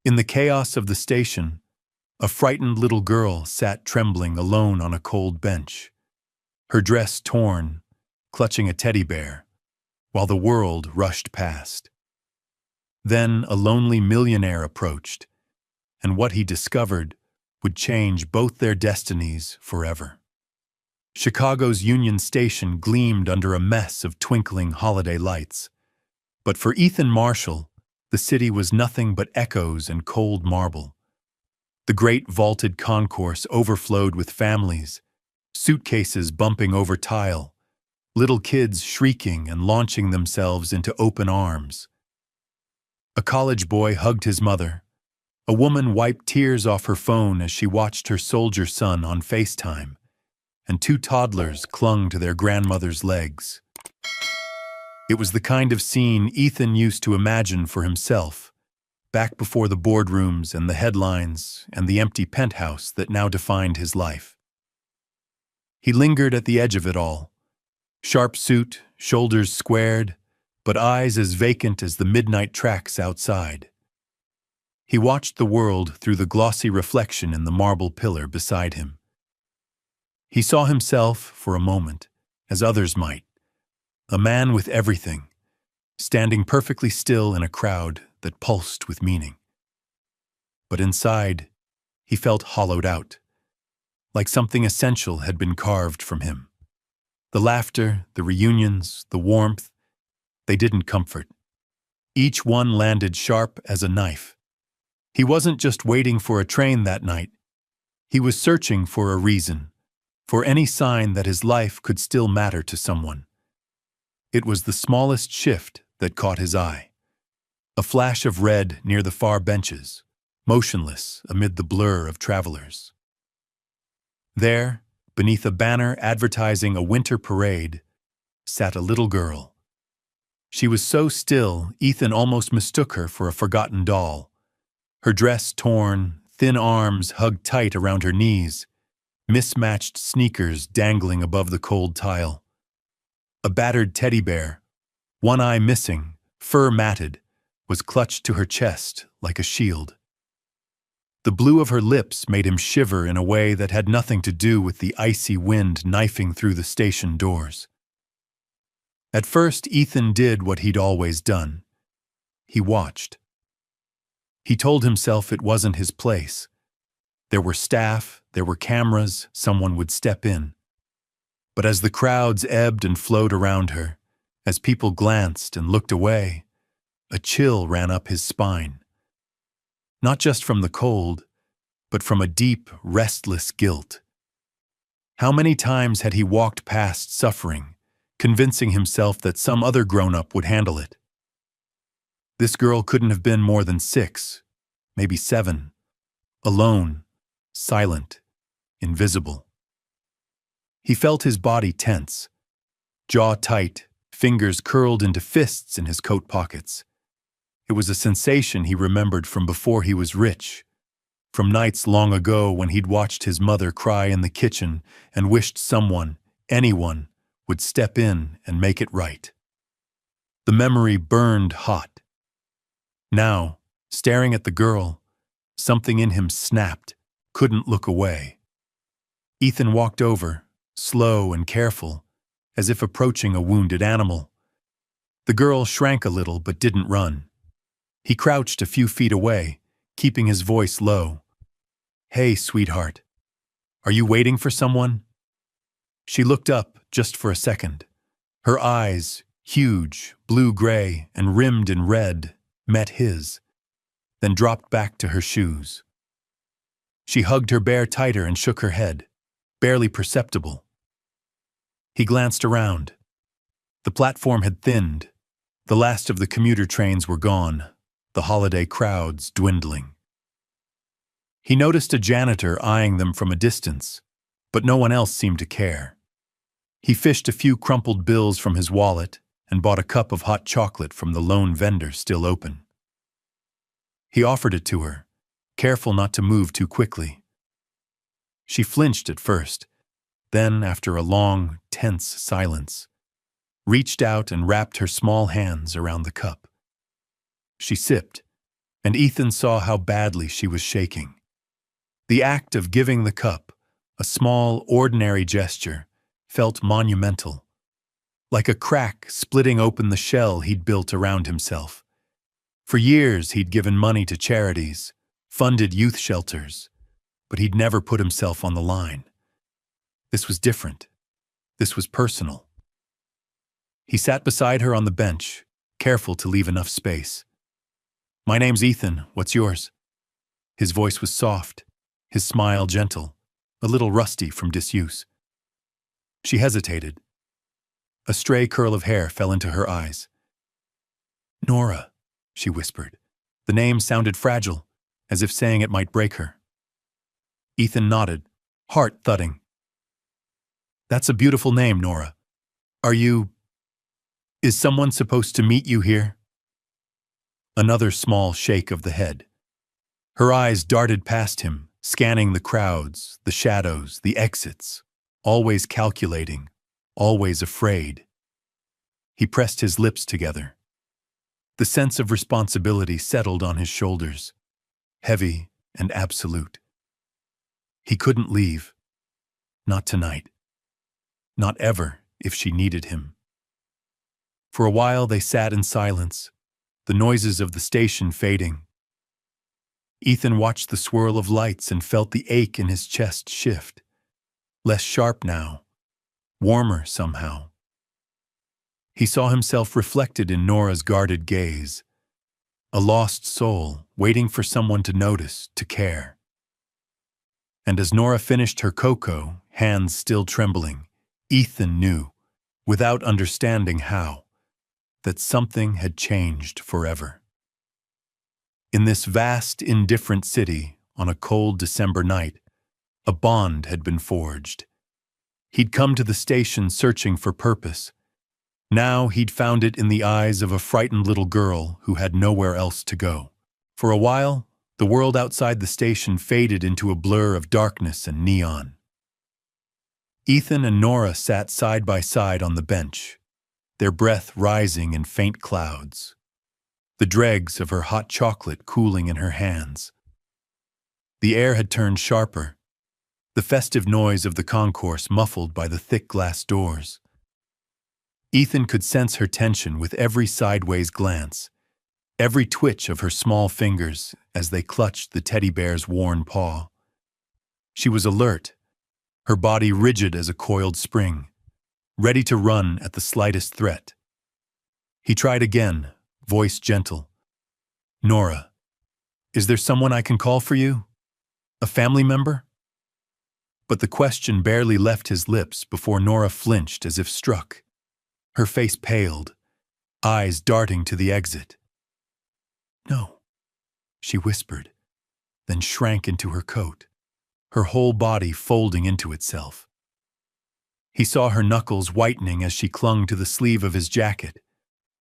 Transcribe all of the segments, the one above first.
In the chaos of the station, a frightened little girl sat trembling alone on a cold bench, her dress torn, clutching a teddy bear, while the world rushed past. Then a lonely millionaire approached, and what he discovered would change both their destinies forever. Chicago's Union Station gleamed under a mess of twinkling holiday lights. But for Ethan Marshall, the city was nothing but echoes and cold marble. The great vaulted concourse overflowed with families, suitcases bumping over tile, little kids shrieking and launching themselves into open arms. A college boy hugged his mother. A woman wiped tears off her phone as she watched her soldier son on FaceTime, and two toddlers clung to their grandmother's legs. It was the kind of scene Ethan used to imagine for himself, back before the boardrooms and the headlines and the empty penthouse that now defined his life. He lingered at the edge of it all, sharp suit, shoulders squared, but eyes as vacant as the midnight tracks outside. He watched the world through the glossy reflection in the marble pillar beside him. He saw himself, for a moment, as others might, a man with everything, standing perfectly still in a crowd that pulsed with meaning. But inside, he felt hollowed out, like something essential had been carved from him. The laughter, the reunions, the warmth, they didn't comfort. Each one landed sharp as a knife. He wasn't just waiting for a train that night. He was searching for a reason, for any sign that his life could still matter to someone. It was the smallest shift that caught his eye. A flash of red near the far benches, motionless amid the blur of travelers. There, beneath a banner advertising a winter parade, sat a little girl. She was so still, Ethan almost mistook her for a forgotten doll. Her dress torn, thin arms hugged tight around her knees, mismatched sneakers dangling above the cold tile. A battered teddy bear, one eye missing, fur matted, was clutched to her chest like a shield. The blue of her lips made him shiver in a way that had nothing to do with the icy wind knifing through the station doors. At first, Ethan did what he'd always done. He watched. He told himself it wasn't his place. There were staff, there were cameras, someone would step in. But as the crowds ebbed and flowed around her, as people glanced and looked away, a chill ran up his spine. Not just from the cold, but from a deep, restless guilt. How many times had he walked past suffering, convincing himself that some other grown-up would handle it? This girl couldn't have been more than 6, maybe 7, alone, silent, invisible. He felt his body tense, jaw tight, fingers curled into fists in his coat pockets. It was a sensation he remembered from before he was rich, from nights long ago when he'd watched his mother cry in the kitchen and wished someone, anyone, would step in and make it right. The memory burned hot. Now, staring at the girl, something in him snapped, couldn't look away. Ethan walked over, slow and careful, as if approaching a wounded animal. The girl shrank a little but didn't run. He crouched a few feet away, keeping his voice low. "Hey, sweetheart. Are you waiting for someone?" She looked up just for a second. Her eyes, huge, blue-gray, and rimmed in red, met his, then dropped back to her shoes. She hugged her bear tighter and shook her head, barely perceptible. He glanced around. The platform had thinned. The last of the commuter trains were gone, the holiday crowds dwindling. He noticed a janitor eyeing them from a distance, but no one else seemed to care. He fished a few crumpled bills from his wallet and bought a cup of hot chocolate from the lone vendor still open. He offered it to her, careful not to move too quickly. She flinched at first, then, after a long, tense silence, reached out and wrapped her small hands around the cup. She sipped, and Ethan saw how badly she was shaking. The act of giving the cup, a small, ordinary gesture, felt monumental, like a crack splitting open the shell he'd built around himself. For years he'd given money to charities, funded youth shelters, but he'd never put himself on the line. This was different. This was personal. He sat beside her on the bench, careful to leave enough space. "My name's Ethan. What's yours?" His voice was soft, his smile gentle, a little rusty from disuse. She hesitated. A stray curl of hair fell into her eyes. "Nora," she whispered. The name sounded fragile, as if saying it might break her. Ethan nodded, heart thudding. "That's a beautiful name, Nora. Is someone supposed to meet you here?" Another small shake of the head. Her eyes darted past him, scanning the crowds, the shadows, the exits, always calculating, always afraid. He pressed his lips together. The sense of responsibility settled on his shoulders, heavy and absolute. He couldn't leave. Not tonight. Not ever, if she needed him. For a while they sat in silence, the noises of the station fading. Ethan watched the swirl of lights and felt the ache in his chest shift. Less sharp now, warmer somehow. He saw himself reflected in Nora's guarded gaze, a lost soul waiting for someone to notice, to care. And as Nora finished her cocoa, hands still trembling, Ethan knew, without understanding how, that something had changed forever. In this vast, indifferent city, on a cold December night, a bond had been forged. He'd come to the station searching for purpose. Now he'd found it in the eyes of a frightened little girl who had nowhere else to go. For a while, the world outside the station faded into a blur of darkness and neon. Ethan and Nora sat side by side on the bench, their breath rising in faint clouds, the dregs of her hot chocolate cooling in her hands. The air had turned sharper, the festive noise of the concourse muffled by the thick glass doors. Ethan could sense her tension with every sideways glance, every twitch of her small fingers as they clutched the teddy bear's worn paw. She was alert, her body rigid as a coiled spring, ready to run at the slightest threat. He tried again, voice gentle. "Nora, is there someone I can call for you? A family member?" But the question barely left his lips before Nora flinched as if struck. Her face paled, eyes darting to the exit. "No," she whispered, then shrank into her coat, her whole body folding into itself. He saw her knuckles whitening as she clung to the sleeve of his jacket,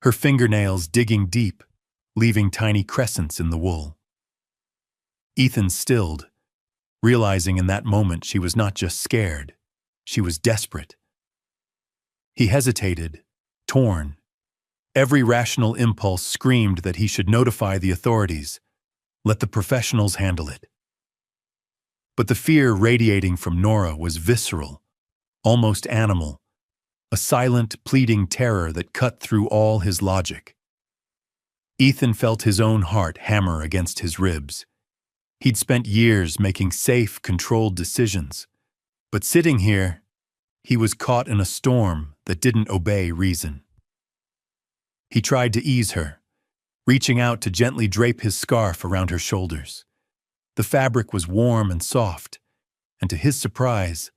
her fingernails digging deep, leaving tiny crescents in the wool. Ethan stilled, realizing in that moment she was not just scared, she was desperate. He hesitated, torn. Every rational impulse screamed that he should notify the authorities, let the professionals handle it. But the fear radiating from Nora was visceral, almost animal, a silent, pleading terror that cut through all his logic. Ethan felt his own heart hammer against his ribs. He'd spent years making safe, controlled decisions, but sitting here, he was caught in a storm that didn't obey reason. He tried to ease her, reaching out to gently drape his scarf around her shoulders. The fabric was warm and soft, and to his surprise,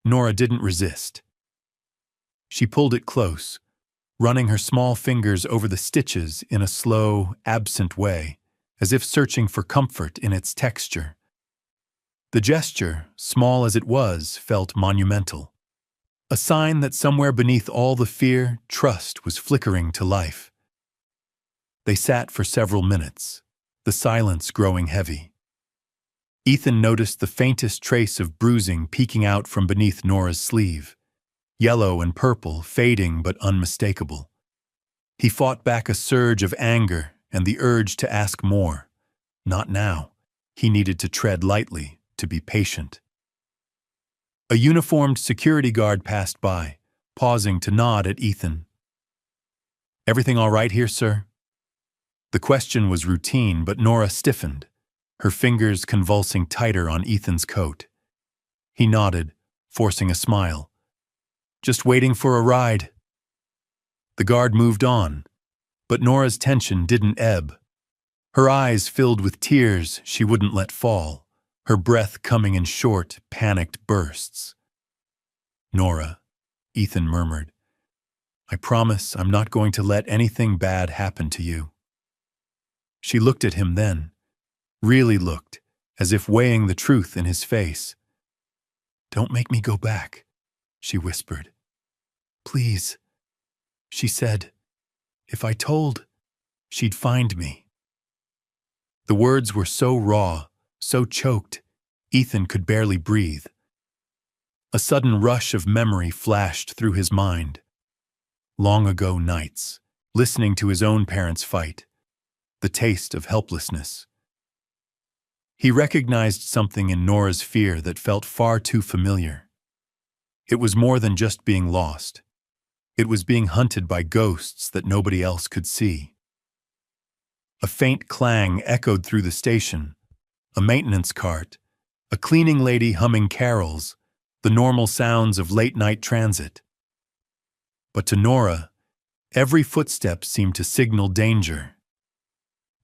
Nora didn't resist. She pulled it close, running her small fingers over the stitches in a slow, absent way, as if searching for comfort in its texture. The gesture, small as it was, felt monumental. A sign that somewhere beneath all the fear, trust was flickering to life. They sat for several minutes, the silence growing heavy. Ethan noticed the faintest trace of bruising peeking out from beneath Nora's sleeve, yellow and purple, fading but unmistakable. He fought back a surge of anger and the urge to ask more, Not now. He needed to tread lightly, to be patient. A uniformed security guard passed by, pausing to nod at Ethan. "Everything all right here, sir?" The question was routine, but Nora stiffened, her fingers convulsing tighter on Ethan's coat. He nodded, forcing a smile. "Just waiting for a ride." The guard moved on, but Nora's tension didn't ebb. Her eyes filled with tears she wouldn't let fall, her breath coming in short, panicked bursts. "Nora," Ethan murmured, "I promise I'm not going to let anything bad happen to you." She looked at him then, really looked, as if weighing the truth in his face. "Don't make me go back," she whispered. "Please." She said, "If I told, she'd find me." The words were so raw, so choked, Ethan could barely breathe. A sudden rush of memory flashed through his mind. Long ago nights, listening to his own parents fight, the taste of helplessness. He recognized something in Nora's fear that felt far too familiar. It was more than just being lost. It was being hunted by ghosts that nobody else could see. A faint clang echoed through the station, a maintenance cart, a cleaning lady humming carols, the normal sounds of late-night transit. But to Nora, every footstep seemed to signal danger.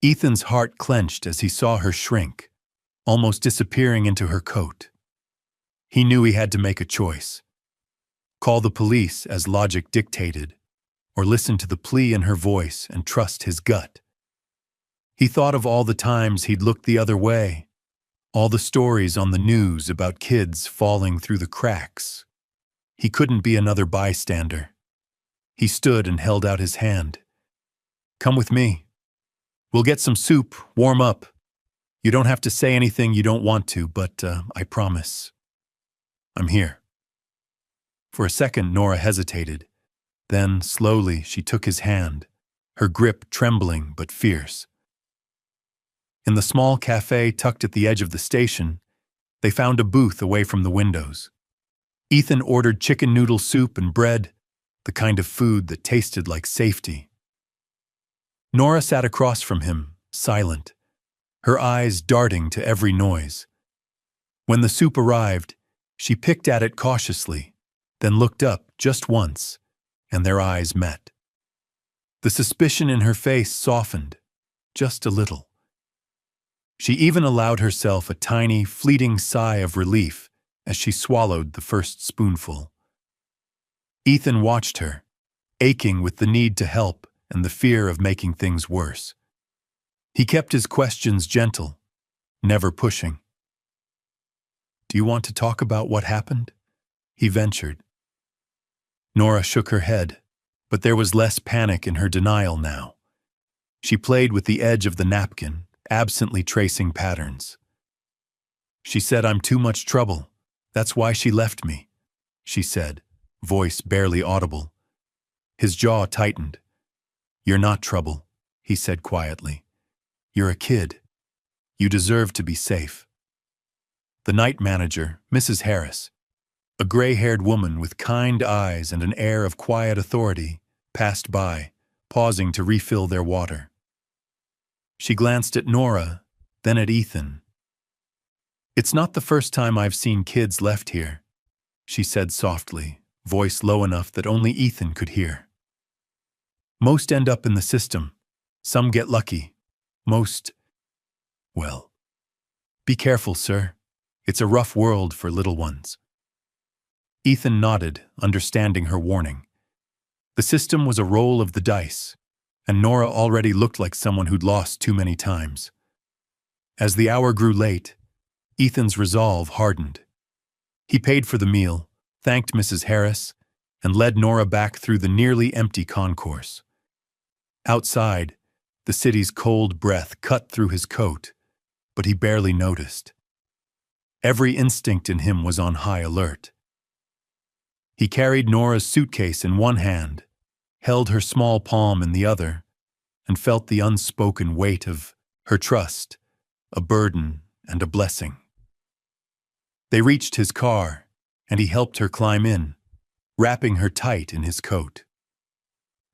Ethan's heart clenched as he saw her shrink, almost disappearing into her coat. He knew he had to make a choice. Call the police as logic dictated, or listen to the plea in her voice and trust his gut. He thought of all the times he'd looked the other way, all the stories on the news about kids falling through the cracks. He couldn't be another bystander. He stood and held out his hand. "Come with me. We'll get some soup, warm up. You don't have to say anything you don't want to, but I promise. I'm here." For a second, Nora hesitated. Then, slowly, she took his hand, her grip trembling but fierce. In the small cafe tucked at the edge of the station, they found a booth away from the windows. Ethan ordered chicken noodle soup and bread, the kind of food that tasted like safety. Nora sat across from him, silent, her eyes darting to every noise. When the soup arrived, she picked at it cautiously, then looked up just once, and their eyes met. The suspicion in her face softened, just a little. She even allowed herself a tiny, fleeting sigh of relief as she swallowed the first spoonful. Ethan watched her, aching with the need to help and the fear of making things worse. He kept his questions gentle, never pushing. "Do you want to talk about what happened?" he ventured. Nora shook her head, but there was less panic in her denial now. She played with the edge of the napkin, absently tracing patterns. "She said I'm too much trouble. That's why she left me," she said, voice barely audible. His jaw tightened. "You're not trouble," he said quietly. "You're a kid. You deserve to be safe." The night manager, Mrs. Harris, a gray-haired woman with kind eyes and an air of quiet authority, passed by, pausing to refill their water. She glanced at Nora, then at Ethan. "It's not the first time I've seen kids left here," she said softly, voice low enough that only Ethan could hear. "Most end up in the system. Some get lucky. Most, well, be careful, sir. It's a rough world for little ones." Ethan nodded, understanding her warning. The system was a roll of the dice, and Nora already looked like someone who'd lost too many times. As the hour grew late, Ethan's resolve hardened. He paid for the meal, thanked Mrs. Harris, and led Nora back through the nearly empty concourse. Outside, the city's cold breath cut through his coat, but he barely noticed. Every instinct in him was on high alert. He carried Nora's suitcase in one hand, held her small palm in the other, and felt the unspoken weight of her trust, a burden, and a blessing. They reached his car, and he helped her climb in, wrapping her tight in his coat.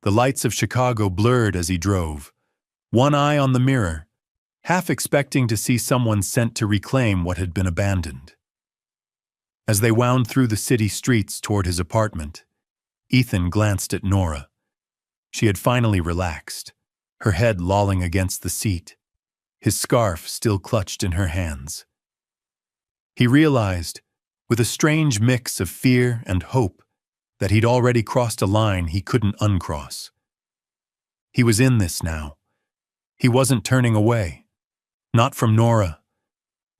The lights of Chicago blurred as he drove, one eye on the mirror, half expecting to see someone sent to reclaim what had been abandoned. As they wound through the city streets toward his apartment, Ethan glanced at Nora. She had finally relaxed, her head lolling against the seat, his scarf still clutched in her hands. He realized, with a strange mix of fear and hope, that he'd already crossed a line he couldn't uncross. He was in this now. He wasn't turning away. Not from Nora,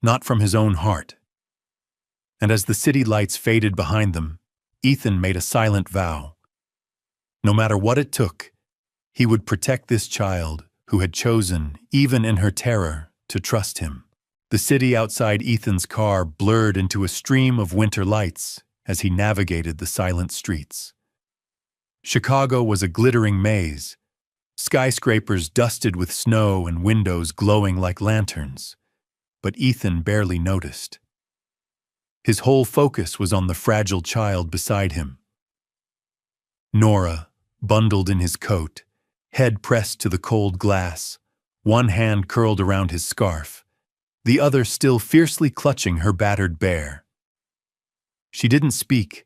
not from his own heart. And as the city lights faded behind them, Ethan made a silent vow. No matter what it took, he would protect this child who had chosen, even in her terror, to trust him. The city outside Ethan's car blurred into a stream of winter lights as he navigated the silent streets. Chicago was a glittering maze, skyscrapers dusted with snow and windows glowing like lanterns, but Ethan barely noticed. His whole focus was on the fragile child beside him. Nora, bundled in his coat, head pressed to the cold glass, one hand curled around his scarf, the other still fiercely clutching her battered bear. She didn't speak.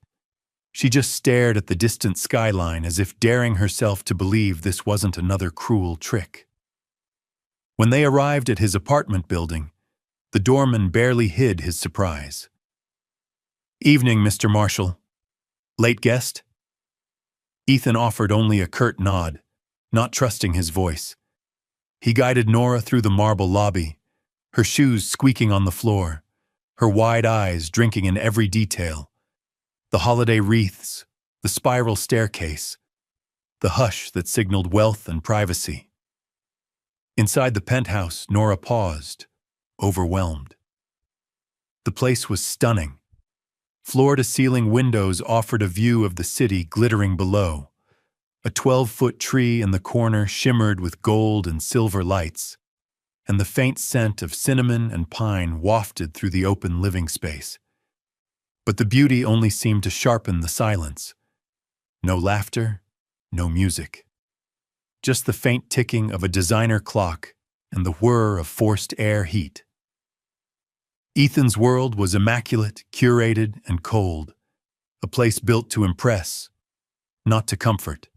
She just stared at the distant skyline as if daring herself to believe this wasn't another cruel trick. When they arrived at his apartment building, the doorman barely hid his surprise. "Evening, Mr. Marshall. Late guest?" Ethan offered only a curt nod, not trusting his voice. He guided Nora through the marble lobby, her shoes squeaking on the floor, her wide eyes drinking in every detail. The holiday wreaths, the spiral staircase, the hush that signaled wealth and privacy. Inside the penthouse, Nora paused, overwhelmed. The place was stunning. Floor-to-ceiling windows offered a view of the city glittering below. A 12-foot tree in the corner shimmered with gold and silver lights, and the faint scent of cinnamon and pine wafted through the open living space. But the beauty only seemed to sharpen the silence. No laughter, no music. Just the faint ticking of a designer clock and the whir of forced air heat. Ethan's world was immaculate, curated, and cold, a place built to impress, not to comfort.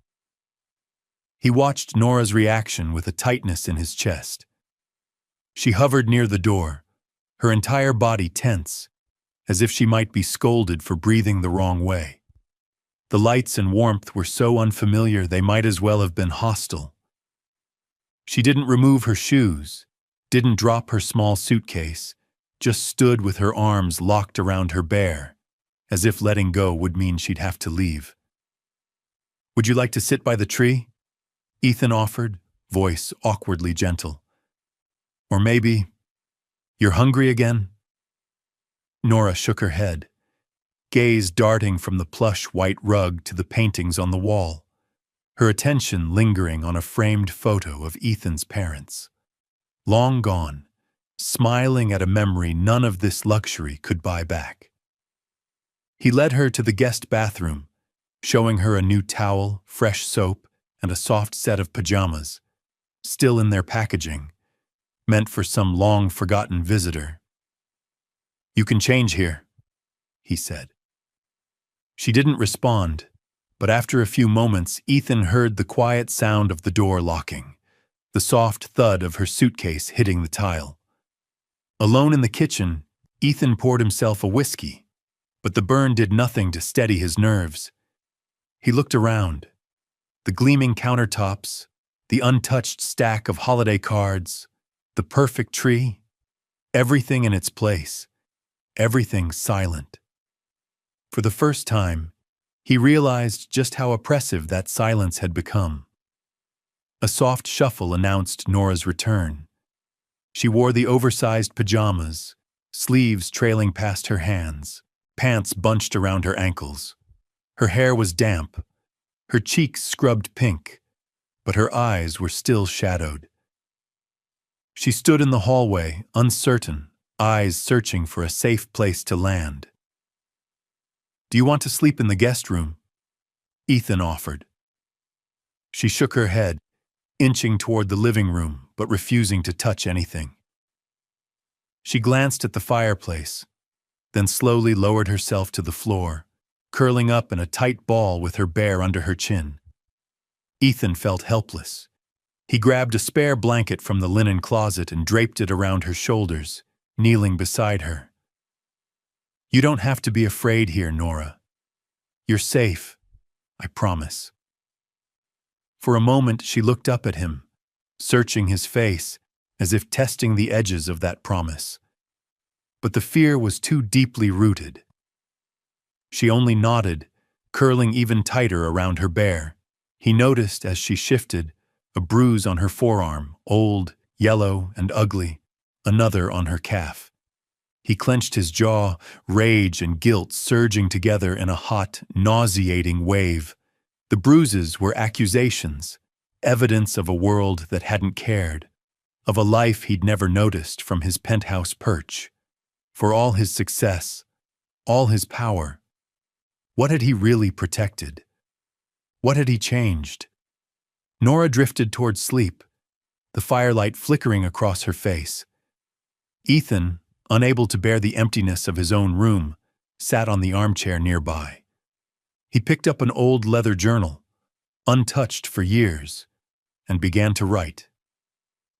He watched Nora's reaction with a tightness in his chest. She hovered near the door, her entire body tense, as if she might be scolded for breathing the wrong way. The lights and warmth were so unfamiliar they might as well have been hostile. She didn't remove her shoes, didn't drop her small suitcase, just stood with her arms locked around her bear, as if letting go would mean she'd have to leave. "Would you like to sit by the tree?" Ethan offered, voice awkwardly gentle. "Or maybe, you're hungry again?" Nora shook her head, gaze darting from the plush white rug to the paintings on the wall, her attention lingering on a framed photo of Ethan's parents. Long gone, smiling at a memory none of this luxury could buy back. He led her to the guest bathroom, showing her a new towel, fresh soap, and a soft set of pajamas, still in their packaging, meant for some long-forgotten visitor. "You can change here," he said. She didn't respond, but after a few moments, Ethan heard the quiet sound of the door locking, the soft thud of her suitcase hitting the tile. Alone in the kitchen, Ethan poured himself a whiskey, but the burn did nothing to steady his nerves. He looked around. The gleaming countertops, the untouched stack of holiday cards, the perfect tree, everything in its place, everything silent. For the first time, he realized just how oppressive that silence had become. A soft shuffle announced Nora's return. She wore the oversized pajamas, sleeves trailing past her hands, pants bunched around her ankles. Her hair was damp, her cheeks scrubbed pink, but her eyes were still shadowed. She stood in the hallway, uncertain, eyes searching for a safe place to land. "Do you want to sleep in the guest room?" Ethan offered. She shook her head, inching toward the living room but refusing to touch anything. She glanced at the fireplace, then slowly lowered herself to the floor, curling up in a tight ball with her bear under her chin. Ethan felt helpless. He grabbed a spare blanket from the linen closet and draped it around her shoulders, kneeling beside her. "You don't have to be afraid here, Nora. You're safe, I promise." For a moment she looked up at him, searching his face as if testing the edges of that promise. But the fear was too deeply rooted. She only nodded, curling even tighter around her bear. He noticed as she shifted, a bruise on her forearm, old, yellow, and ugly, another on her calf. He clenched his jaw, rage and guilt surging together in a hot, nauseating wave. The bruises were accusations, evidence of a world that hadn't cared, of a life he'd never noticed from his penthouse perch. For all his success, all his power, what had he really protected? What had he changed? Nora drifted toward sleep, the firelight flickering across her face. Ethan, unable to bear the emptiness of his own room, sat on the armchair nearby. He picked up an old leather journal, untouched for years, and began to write.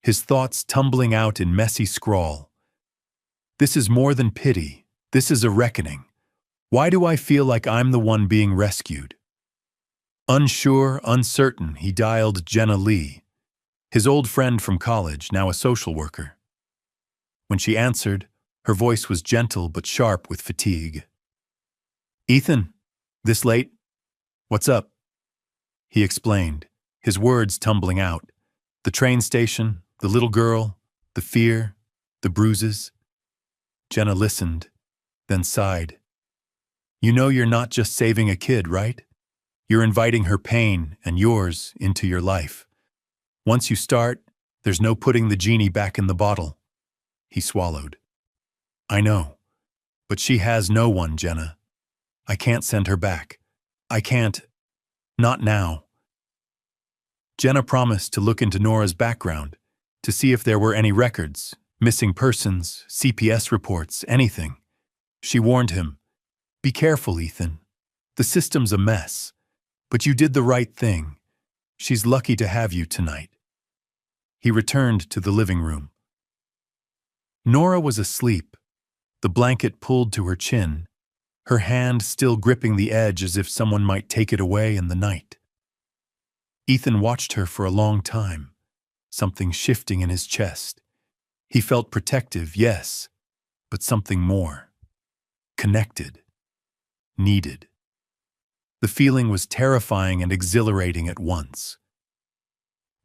His thoughts tumbling out in messy scrawl. "This is more than pity. This is a reckoning. Why do I feel like I'm the one being rescued?" Unsure, uncertain, he dialed Jenna Lee, his old friend from college, now a social worker. When she answered, her voice was gentle but sharp with fatigue. "Ethan, this late? What's up?" He explained, his words tumbling out. The train station, the little girl, the fear, the bruises. Jenna listened, then sighed. "You know you're not just saving a kid, right? You're inviting her pain and yours into your life. Once you start, there's no putting the genie back in the bottle." He swallowed. "I know, but she has no one, Jenna. I can't send her back. I can't. Not now." Jenna promised to look into Nora's background, to see if there were any records, missing persons, CPS reports, anything. She warned him, "Be careful, Ethan. The system's a mess, but you did the right thing. She's lucky to have you tonight." He returned to the living room. Nora was asleep, the blanket pulled to her chin, her hand still gripping the edge as if someone might take it away in the night. Ethan watched her for a long time, something shifting in his chest. He felt protective, yes, but something more. Connected. Needed. The feeling was terrifying and exhilarating at once.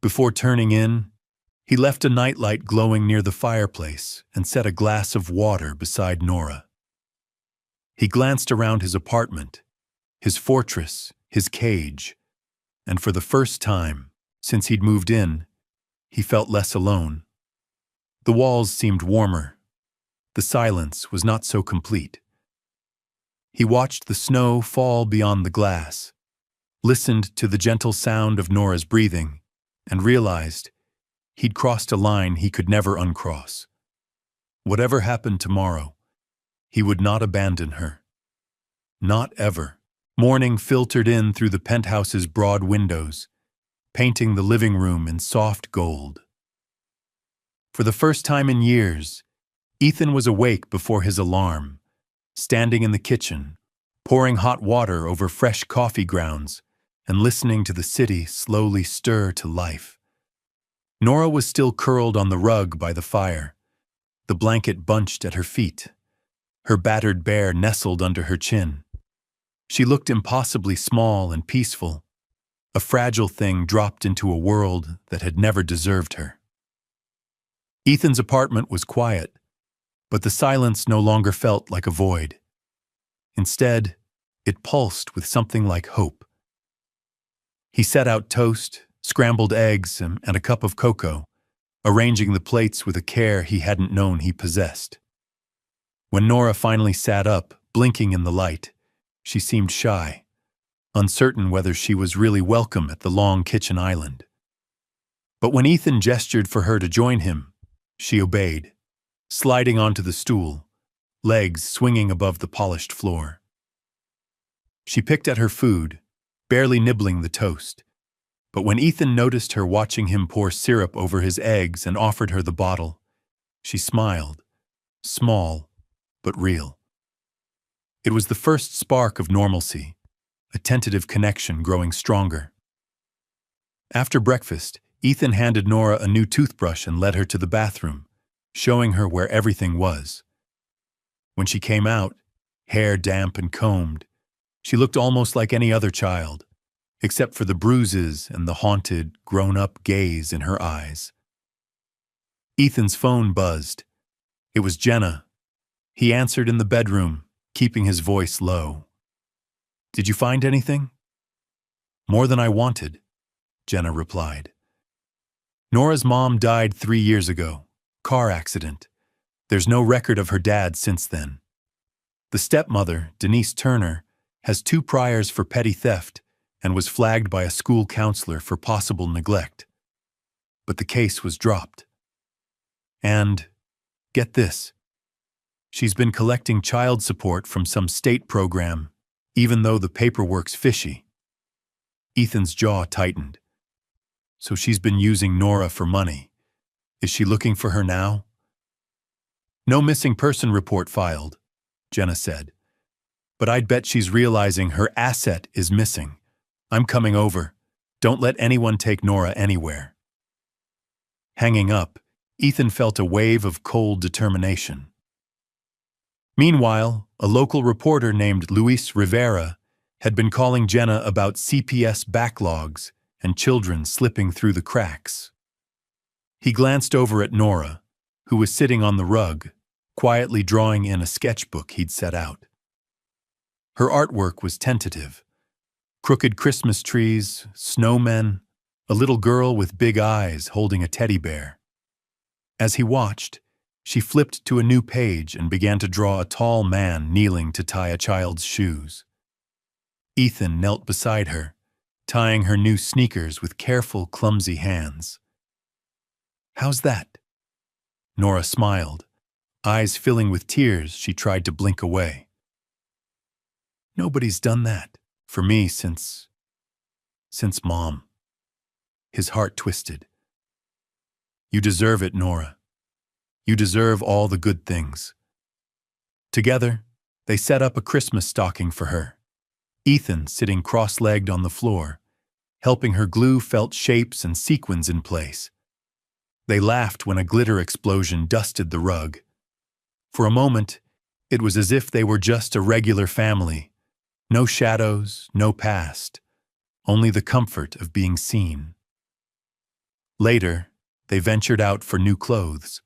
Before turning in, he left a nightlight glowing near the fireplace and set a glass of water beside Nora. He glanced around his apartment, his fortress, his cage, and for the first time, since he'd moved in, he felt less alone. The walls seemed warmer. The silence was not so complete. He watched the snow fall beyond the glass, listened to the gentle sound of Nora's breathing, and realized he'd crossed a line he could never uncross. Whatever happened tomorrow, he would not abandon her. Not ever. Morning filtered in through the penthouse's broad windows, painting the living room in soft gold. For the first time in years, Ethan was awake before his alarm, standing in the kitchen, pouring hot water over fresh coffee grounds and listening to the city slowly stir to life. Nora was still curled on the rug by the fire, the blanket bunched at her feet, her battered bear nestled under her chin. She looked impossibly small and peaceful, a fragile thing dropped into a world that had never deserved her. Ethan's apartment was quiet, but the silence no longer felt like a void. Instead, it pulsed with something like hope. He set out toast, scrambled eggs, and a cup of cocoa, arranging the plates with a care he hadn't known he possessed. When Nora finally sat up, blinking in the light, she seemed shy, uncertain whether she was really welcome at the long kitchen island. But when Ethan gestured for her to join him, she obeyed, sliding onto the stool, legs swinging above the polished floor. She picked at her food, barely nibbling the toast, but when Ethan noticed her watching him pour syrup over his eggs and offered her the bottle, she smiled, small but real. It was the first spark of normalcy, a tentative connection growing stronger. After breakfast, Ethan handed Nora a new toothbrush and led her to the bathroom, showing her where everything was. When she came out, hair damp and combed, she looked almost like any other child, except for the bruises and the haunted, grown-up gaze in her eyes. Ethan's phone buzzed. It was Jenna. He answered in the bedroom, keeping his voice low. "Did you find anything?" "More than I wanted," Jenna replied. "Nora's mom died 3 years ago. Car accident. There's no record of her dad since then. The stepmother, Denise Turner, has 2 priors for petty theft and was flagged by a school counselor for possible neglect. But the case was dropped. And, get this, she's been collecting child support from some state program, even though the paperwork's fishy." Ethan's jaw tightened. "So she's been using Nora for money. Is she looking for her now?" "No missing person report filed," Jenna said. "But I'd bet she's realizing her asset is missing. I'm coming over. Don't let anyone take Nora anywhere." Hanging up, Ethan felt a wave of cold determination. Meanwhile, a local reporter named Luis Rivera had been calling Jenna about CPS backlogs and children slipping through the cracks. He glanced over at Nora, who was sitting on the rug, quietly drawing in a sketchbook he'd set out. Her artwork was tentative. Crooked Christmas trees, snowmen, a little girl with big eyes holding a teddy bear. As he watched, she flipped to a new page and began to draw a tall man kneeling to tie a child's shoes. Ethan knelt beside her, tying her new sneakers with careful, clumsy hands. "How's that?" Nora smiled, eyes filling with tears she tried to blink away. "Nobody's done that for me since Mom." His heart twisted. "You deserve it, Nora. You deserve all the good things." Together, they set up a Christmas stocking for her, Ethan sitting cross-legged on the floor, helping her glue felt shapes and sequins in place. They laughed when a glitter explosion dusted the rug. For a moment, it was as if they were just a regular family. No shadows, no past, only the comfort of being seen. Later, they ventured out for new clothes.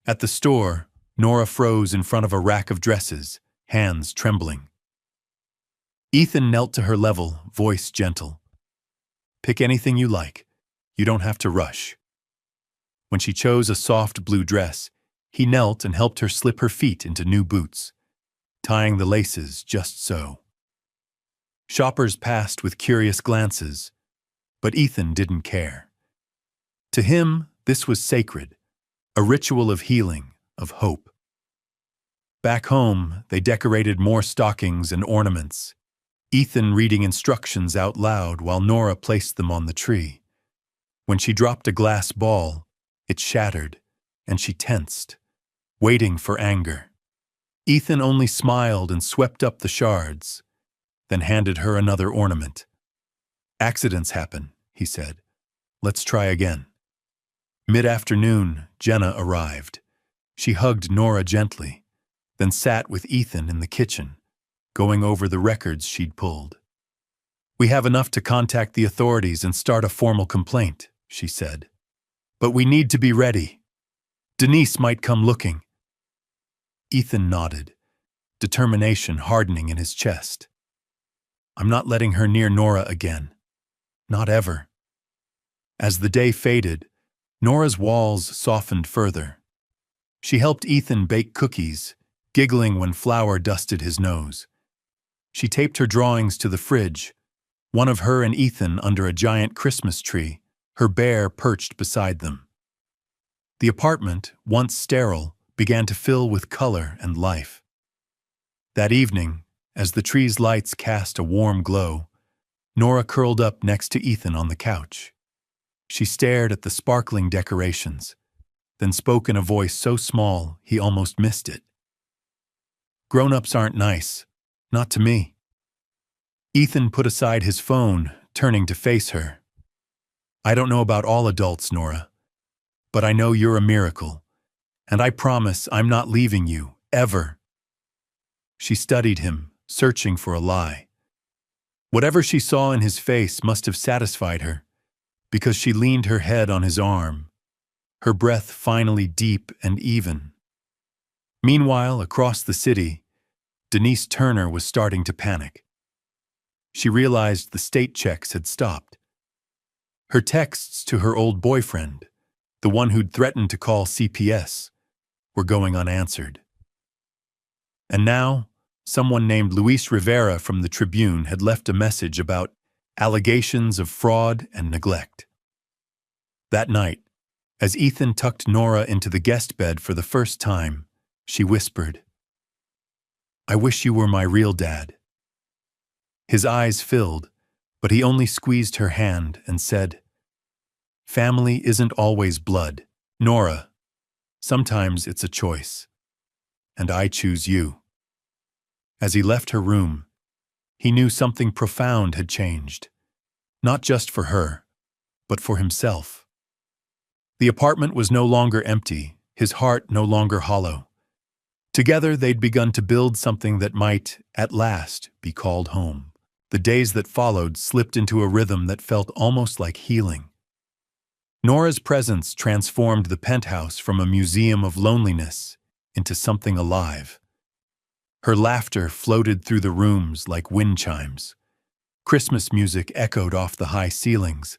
At the store, Nora froze in front of a rack of dresses, hands trembling. Ethan knelt to her level, voice gentle. "Pick anything you like. You don't have to rush." When she chose a soft blue dress, he knelt and helped her slip her feet into new boots, tying the laces just so. Shoppers passed with curious glances, but Ethan didn't care. To him, this was sacred, a ritual of healing, of hope. Back home, they decorated more stockings and ornaments, Ethan reading instructions out loud while Nora placed them on the tree. When she dropped a glass ball, it shattered, and she tensed, waiting for anger. Ethan only smiled and swept up the shards, then handed her another ornament. "Accidents happen," he said. "Let's try again." Mid-afternoon, Jenna arrived. She hugged Nora gently, then sat with Ethan in the kitchen, going over the records she'd pulled. "We have enough to contact the authorities and start a formal complaint," she said. "But we need to be ready. Denise might come looking." Ethan nodded, determination hardening in his chest. "I'm not letting her near Nora again. Not ever." As the day faded, Nora's walls softened further. She helped Ethan bake cookies, giggling when flour dusted his nose. She taped her drawings to the fridge, one of her and Ethan under a giant Christmas tree, her bear perched beside them. The apartment, once sterile, began to fill with color and life. That evening, as the tree's lights cast a warm glow, Nora curled up next to Ethan on the couch. She stared at the sparkling decorations, then spoke in a voice so small he almost missed it. "Grown-ups aren't nice. Not to me." Ethan put aside his phone, turning to face her. "I don't know about all adults, Nora, but I know you're a miracle, and I promise I'm not leaving you, ever." She studied him, searching for a lie. Whatever she saw in his face must have satisfied her, because she leaned her head on his arm, her breath finally deep and even. Meanwhile, across the city, Denise Turner was starting to panic. She realized the state checks had stopped. Her texts to her old boyfriend, the one who'd threatened to call CPS, were going unanswered. And now, someone named Luis Rivera from the Tribune had left a message about allegations of fraud and neglect. That night, as Ethan tucked Nora into the guest bed for the first time, she whispered, "I wish you were my real dad." His eyes filled, but he only squeezed her hand and said, "Family isn't always blood, Nora. Sometimes it's a choice. And I choose you." As he left her room, he knew something profound had changed, not just for her, but for himself. The apartment was no longer empty, his heart no longer hollow. Together they'd begun to build something that might, at last, be called home. The days that followed slipped into a rhythm that felt almost like healing. Nora's presence transformed the penthouse from a museum of loneliness into something alive. Her laughter floated through the rooms like wind chimes. Christmas music echoed off the high ceilings,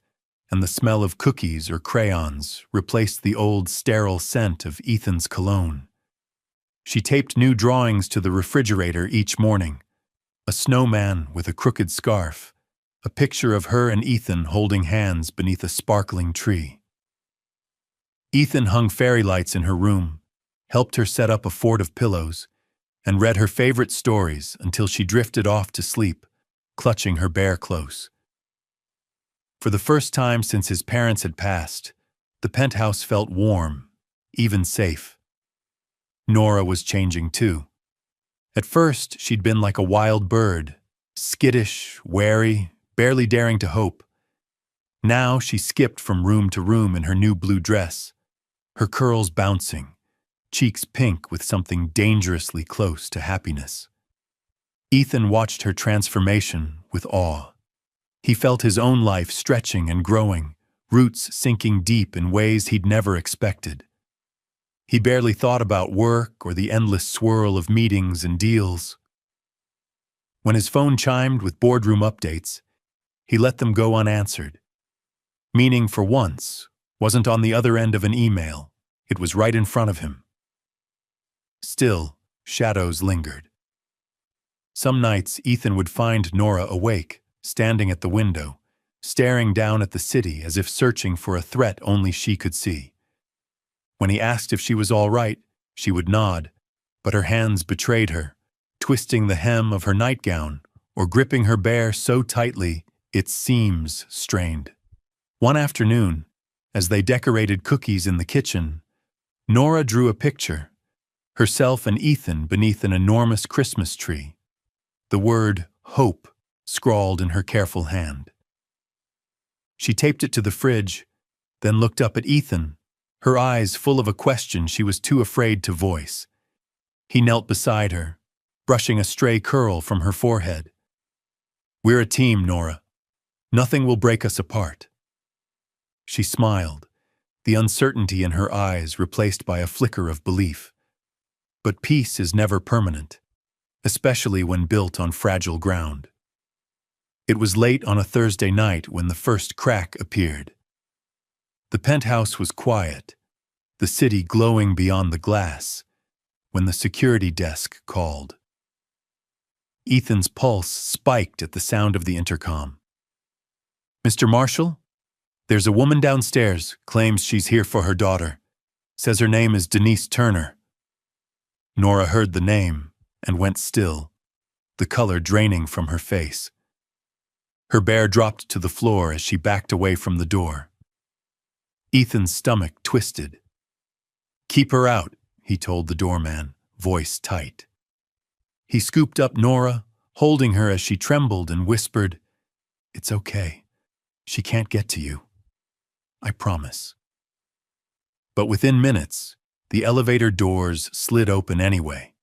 and the smell of cookies or crayons replaced the old sterile scent of Ethan's cologne. She taped new drawings to the refrigerator each morning, a snowman with a crooked scarf, a picture of her and Ethan holding hands beneath a sparkling tree. Ethan hung fairy lights in her room, helped her set up a fort of pillows, and read her favorite stories until she drifted off to sleep, clutching her bear close. For the first time since his parents had passed, the penthouse felt warm, even safe. Nora was changing too. At first, she'd been like a wild bird, skittish, wary, barely daring to hope. Now she skipped from room to room in her new blue dress, her curls bouncing, cheeks pink with something dangerously close to happiness. Ethan watched her transformation with awe. He felt his own life stretching and growing, roots sinking deep in ways he'd never expected. He barely thought about work or the endless swirl of meetings and deals. When his phone chimed with boardroom updates, he let them go unanswered. Meaning, for once, wasn't on the other end of an email. It was right in front of him. Still, shadows lingered. Some nights, Ethan would find Nora awake, standing at the window, staring down at the city as if searching for a threat only she could see. When he asked if she was all right, she would nod, but her hands betrayed her, twisting the hem of her nightgown or gripping her bear so tightly its seams strained. One afternoon, as they decorated cookies in the kitchen, Nora drew a picture, herself and Ethan beneath an enormous Christmas tree, the word hope scrawled in her careful hand. She taped it to the fridge, then looked up at Ethan, her eyes full of a question she was too afraid to voice. He knelt beside her, brushing a stray curl from her forehead. "We're a team, Nora. Nothing will break us apart." She smiled, the uncertainty in her eyes replaced by a flicker of belief. But peace is never permanent, especially when built on fragile ground. It was late on a Thursday night when the first crack appeared. The penthouse was quiet, the city glowing beyond the glass, when the security desk called. Ethan's pulse spiked at the sound of the intercom. "Mr. Marshall? There's a woman downstairs, claims she's here for her daughter. Says her name is Denise Turner." Nora heard the name and went still, the color draining from her face. Her bear dropped to the floor as she backed away from the door. Ethan's stomach twisted. "Keep her out," he told the doorman, voice tight. He scooped up Nora, holding her as she trembled, and whispered, "It's okay. She can't get to you. I promise." But within minutes, the elevator doors slid open anyway.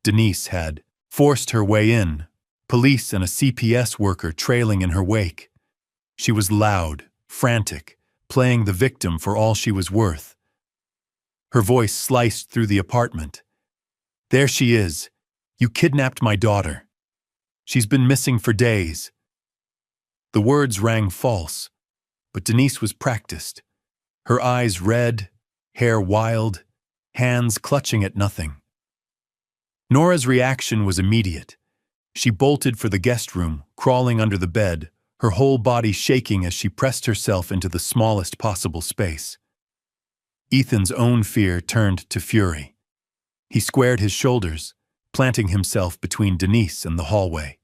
Denise had forced her way in, police and a CPS worker trailing in her wake. She was loud, frantic, playing the victim for all she was worth. Her voice sliced through the apartment. "There she is. You kidnapped my daughter. She's been missing for days." The words rang false, but Denise was practiced. Her eyes red, hair wild, hands clutching at nothing. Nora's reaction was immediate. She bolted for the guest room, crawling under the bed, her whole body shaking as she pressed herself into the smallest possible space. Ethan's own fear turned to fury. He squared his shoulders, planting himself between Denise and the hallway.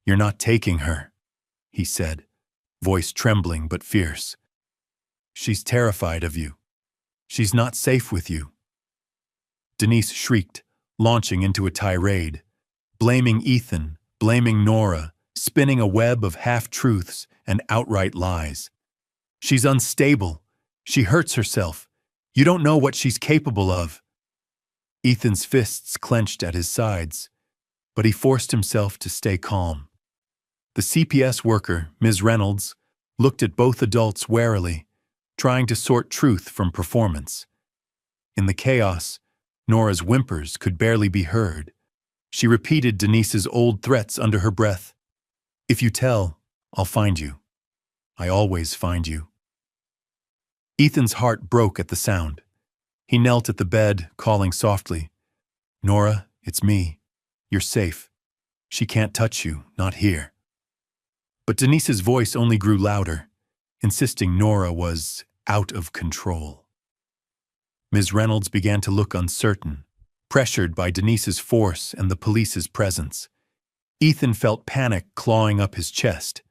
"You're not taking her," he said, voice trembling but fierce. "She's terrified of you. She's not safe with you." Denise shrieked, launching into a tirade, blaming Ethan, blaming Nora, spinning a web of half-truths and outright lies. "She's unstable. She hurts herself. You don't know what she's capable of." Ethan's fists clenched at his sides, but he forced himself to stay calm. The CPS worker, Ms. Reynolds, looked at both adults warily, trying to sort truth from performance. In the chaos, Nora's whimpers could barely be heard. She repeated Denise's old threats under her breath. "If you tell, I'll find you. I always find you." Ethan's heart broke at the sound. He knelt at the bed, calling softly, "Nora, it's me. You're safe. She can't touch you, not here." But Denise's voice only grew louder, insisting Nora was out of control. Ms. Reynolds began to look uncertain, pressured by Denise's force and the police's presence. Ethan felt panic clawing up his chest.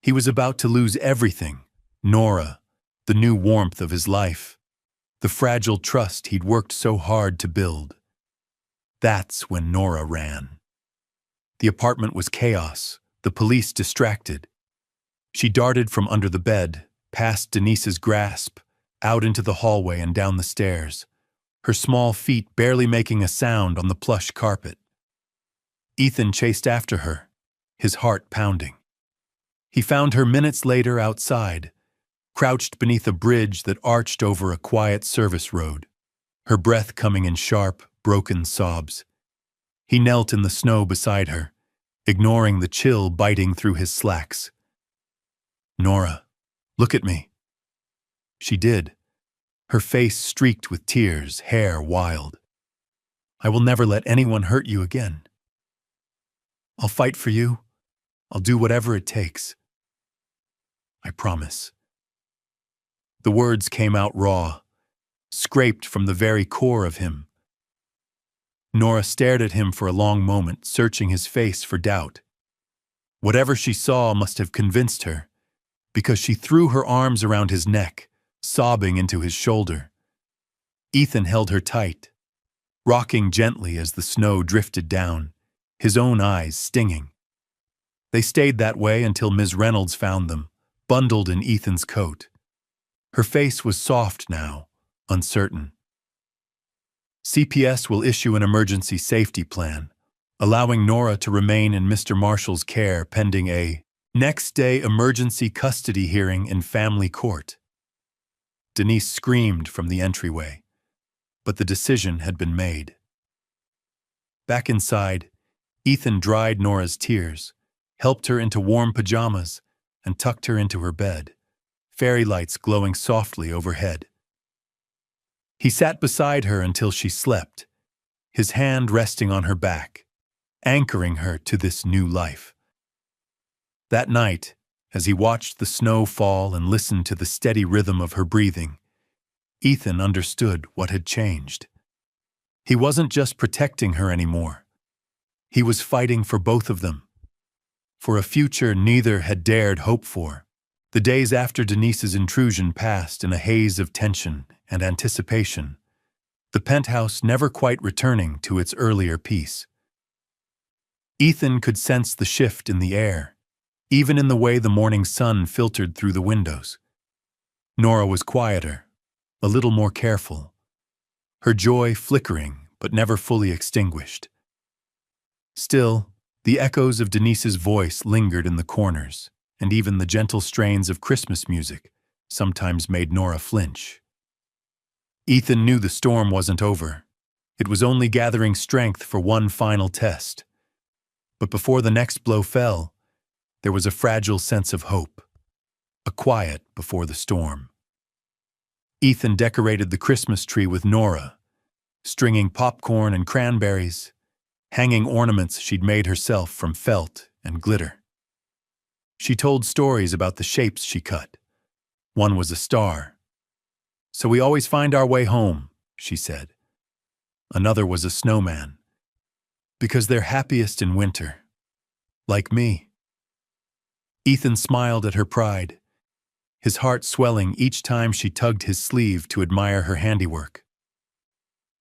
He was about to lose everything: Nora, the new warmth of his life, the fragile trust he'd worked so hard to build. That's when Nora ran. The apartment was chaos, the police distracted. She darted from under the bed, past Denise's grasp, out into the hallway and down the stairs, her small feet barely making a sound on the plush carpet. Ethan chased after her, his heart pounding. He found her minutes later outside, crouched beneath a bridge that arched over a quiet service road, her breath coming in sharp, broken sobs. He knelt in the snow beside her, ignoring the chill biting through his slacks. "Nora, look at me." She did, her face streaked with tears, hair wild. "I will never let anyone hurt you again. I'll fight for you. I'll do whatever it takes. I promise." The words came out raw, scraped from the very core of him. Nora stared at him for a long moment, searching his face for doubt. Whatever she saw must have convinced her, because she threw her arms around his neck, sobbing into his shoulder. Ethan held her tight, rocking gently as the snow drifted down, his own eyes stinging. They stayed that way until Ms. Reynolds found them, bundled in Ethan's coat. Her face was soft now, uncertain. "CPS will issue an emergency safety plan, allowing Nora to remain in Mr. Marshall's care pending a next-day emergency custody hearing in family court." Denise screamed from the entryway, but the decision had been made. Back inside, Ethan dried Nora's tears, helped her into warm pajamas, and tucked her into her bed, fairy lights glowing softly overhead. He sat beside her until she slept, his hand resting on her back, anchoring her to this new life. That night, as he watched the snow fall and listened to the steady rhythm of her breathing, Ethan understood what had changed. He wasn't just protecting her anymore. He was fighting for both of them, for a future neither had dared hope for. The days after Denise's intrusion passed in a haze of tension and anticipation, the penthouse never quite returning to its earlier peace. Ethan could sense the shift in the air, even in the way the morning sun filtered through the windows. Nora was quieter, a little more careful, her joy flickering but never fully extinguished. Still, the echoes of Denise's voice lingered in the corners, and even the gentle strains of Christmas music sometimes made Nora flinch. Ethan knew the storm wasn't over. It was only gathering strength for one final test. But before the next blow fell, there was a fragile sense of hope, a quiet before the storm. Ethan decorated the Christmas tree with Nora, stringing popcorn and cranberries, hanging ornaments she'd made herself from felt and glitter. She told stories about the shapes she cut. One was a star. "So we always find our way home," she said. Another was a snowman. "Because they're happiest in winter. Like me." Ethan smiled at her pride, his heart swelling each time she tugged his sleeve to admire her handiwork.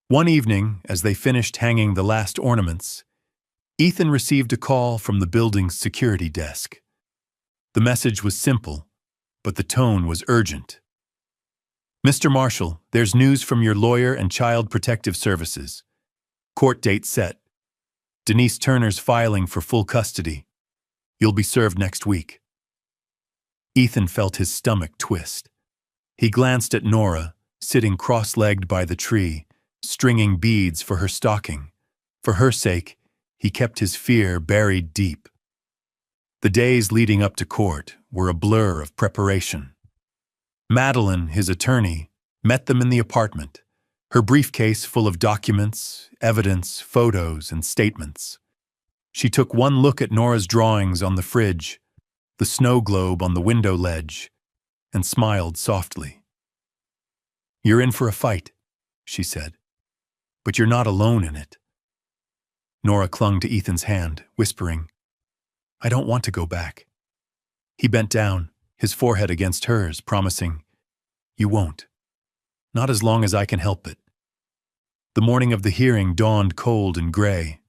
One evening, as they finished hanging the last ornaments, Ethan received a call from the building's security desk. The message was simple, but the tone was urgent. "Mr. Marshall, there's news from your lawyer and Child Protective Services. Court date set. Denise Turner's filing for full custody. You'll be served next week." Ethan felt his stomach twist. He glanced at Nora, sitting cross-legged by the tree, stringing beads for her stocking. For her sake, he kept his fear buried deep. The days leading up to court were a blur of preparation. Madeline, his attorney, met them in the apartment, her briefcase full of documents, evidence, photos, and statements. She took one look at Nora's drawings on the fridge, the snow globe on the window ledge, and smiled softly. "You're in for a fight," she said, "but you're not alone in it." Nora clung to Ethan's hand, whispering, "I don't want to go back." He bent down, his forehead against hers, promising, "You won't. Not as long as I can help it." The morning of the hearing dawned cold and gray.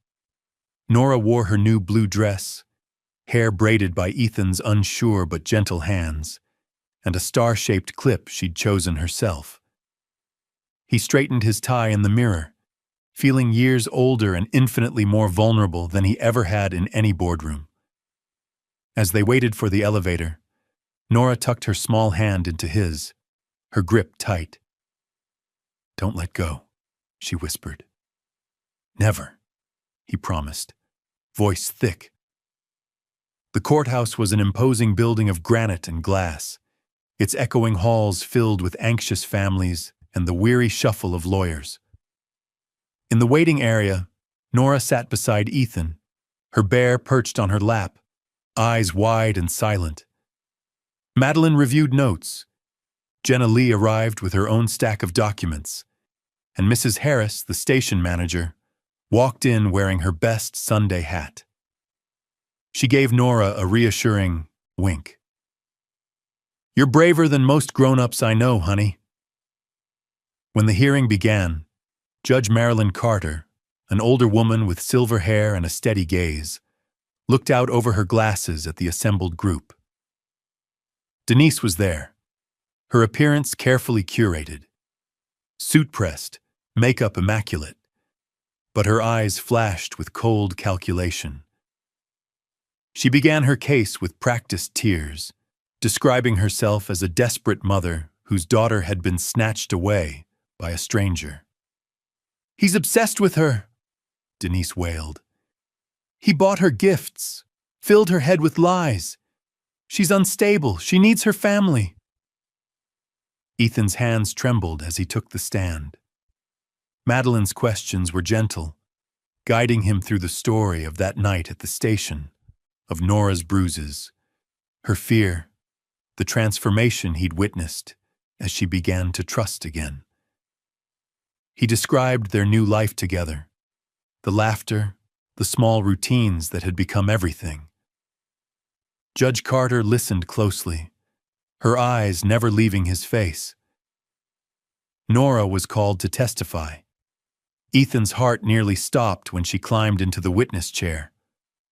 Nora wore her new blue dress, hair braided by Ethan's unsure but gentle hands, and a star-shaped clip she'd chosen herself. He straightened his tie in the mirror, feeling years older and infinitely more vulnerable than he ever had in any boardroom. As they waited for the elevator, Nora tucked her small hand into his, her grip tight. "Don't let go," she whispered. "Never," he promised, voice thick. The courthouse was an imposing building of granite and glass, its echoing halls filled with anxious families and the weary shuffle of lawyers. In the waiting area, Nora sat beside Ethan, her bear perched on her lap, eyes wide and silent. Madeline reviewed notes. Jenna Lee arrived with her own stack of documents, and Mrs. Harris, the station manager, walked in wearing her best Sunday hat. She gave Nora a reassuring wink. "You're braver than most grown-ups I know, honey." When the hearing began, Judge Marilyn Carter, an older woman with silver hair and a steady gaze, looked out over her glasses at the assembled group. Denise was there, her appearance carefully curated, suit-pressed, makeup immaculate, but her eyes flashed with cold calculation. She began her case with practiced tears, describing herself as a desperate mother whose daughter had been snatched away by a stranger. "He's obsessed with her," Denise wailed. "He bought her gifts, filled her head with lies. She's unstable. She needs her family." Ethan's hands trembled as he took the stand. Madeline's questions were gentle, guiding him through the story of that night at the station, of Nora's bruises, her fear, the transformation he'd witnessed as she began to trust again. He described their new life together, the laughter, the small routines that had become everything. Judge Carter listened closely, her eyes never leaving his face. Nora was called to testify. Ethan's heart nearly stopped when she climbed into the witness chair,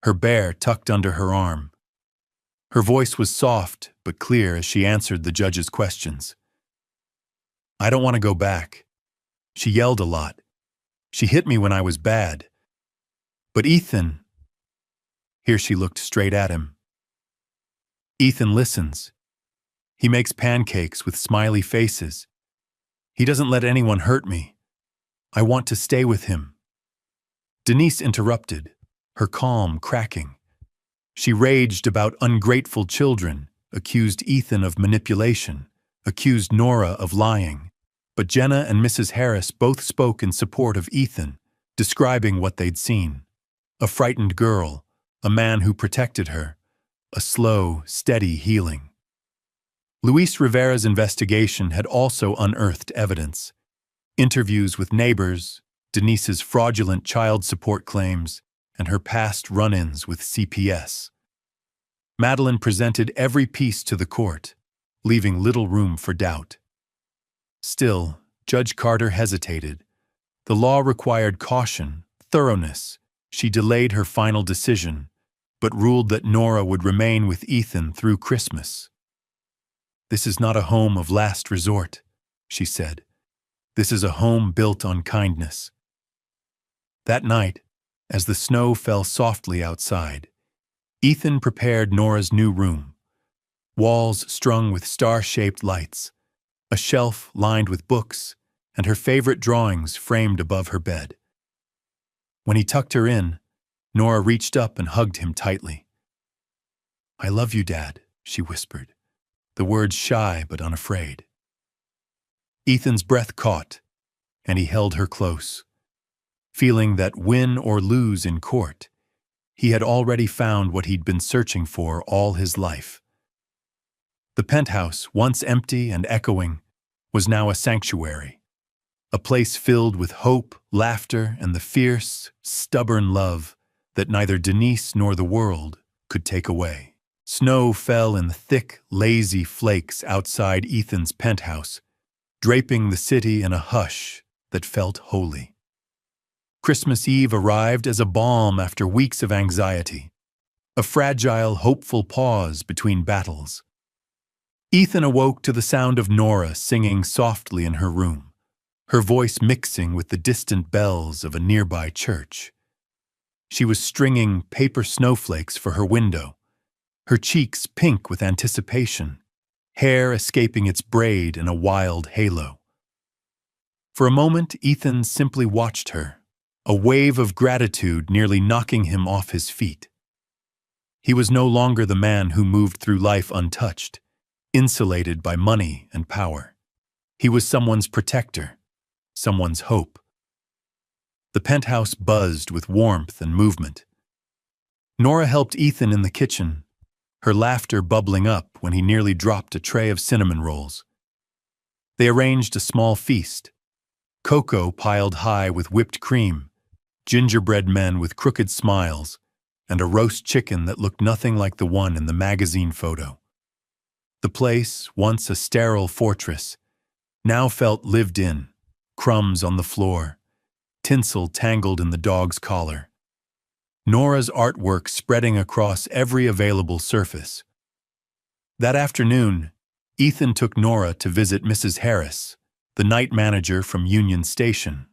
her bear tucked under her arm. Her voice was soft but clear as she answered the judge's questions. "I don't want to go back. She yelled a lot. She hit me when I was bad. But Ethan..." Here she looked straight at him. "Ethan listens. He makes pancakes with smiley faces. He doesn't let anyone hurt me. I want to stay with him." Denise interrupted, her calm cracking. She raged about ungrateful children, accused Ethan of manipulation, accused Nora of lying. But Jenna and Mrs. Harris both spoke in support of Ethan, describing what they'd seen. A frightened girl, a man who protected her, a slow, steady healing. Luis Rivera's investigation had also unearthed evidence. Interviews with neighbors, Denise's fraudulent child support claims, and her past run-ins with CPS. Madeline presented every piece to the court, leaving little room for doubt. Still, Judge Carter hesitated. The law required caution, thoroughness. She delayed her final decision, but ruled that Nora would remain with Ethan through Christmas. "This is not a home of last resort," she said. "This is a home built on kindness." That night, as the snow fell softly outside, Ethan prepared Nora's new room. Walls strung with star-shaped lights, a shelf lined with books, and her favorite drawings framed above her bed. When he tucked her in, Nora reached up and hugged him tightly. "I love you, Dad," she whispered, the words shy but unafraid. Ethan's breath caught, and he held her close, feeling that win or lose in court, he had already found what he'd been searching for all his life. The penthouse, once empty and echoing, was now a sanctuary, a place filled with hope, laughter, and the fierce, stubborn love that neither Denise nor the world could take away. Snow fell in thick, lazy flakes outside Ethan's penthouse, draping the city in a hush that felt holy. Christmas Eve arrived as a balm after weeks of anxiety, a fragile, hopeful pause between battles. Ethan awoke to the sound of Nora singing softly in her room, her voice mixing with the distant bells of a nearby church. She was stringing paper snowflakes for her window, her cheeks pink with anticipation, hair escaping its braid in a wild halo. For a moment, Ethan simply watched her, a wave of gratitude nearly knocking him off his feet. He was no longer the man who moved through life untouched, insulated by money and power. He was someone's protector, someone's hope. The penthouse buzzed with warmth and movement. Nora helped Ethan in the kitchen, her laughter bubbling up when he nearly dropped a tray of cinnamon rolls. They arranged a small feast, cocoa piled high with whipped cream, gingerbread men with crooked smiles, and a roast chicken that looked nothing like the one in the magazine photo. The place, once a sterile fortress, now felt lived in, crumbs on the floor, tinsel tangled in the dog's collar. Nora's artwork spreading across every available surface. That afternoon, Ethan took Nora to visit Mrs. Harris, the night manager from Union Station.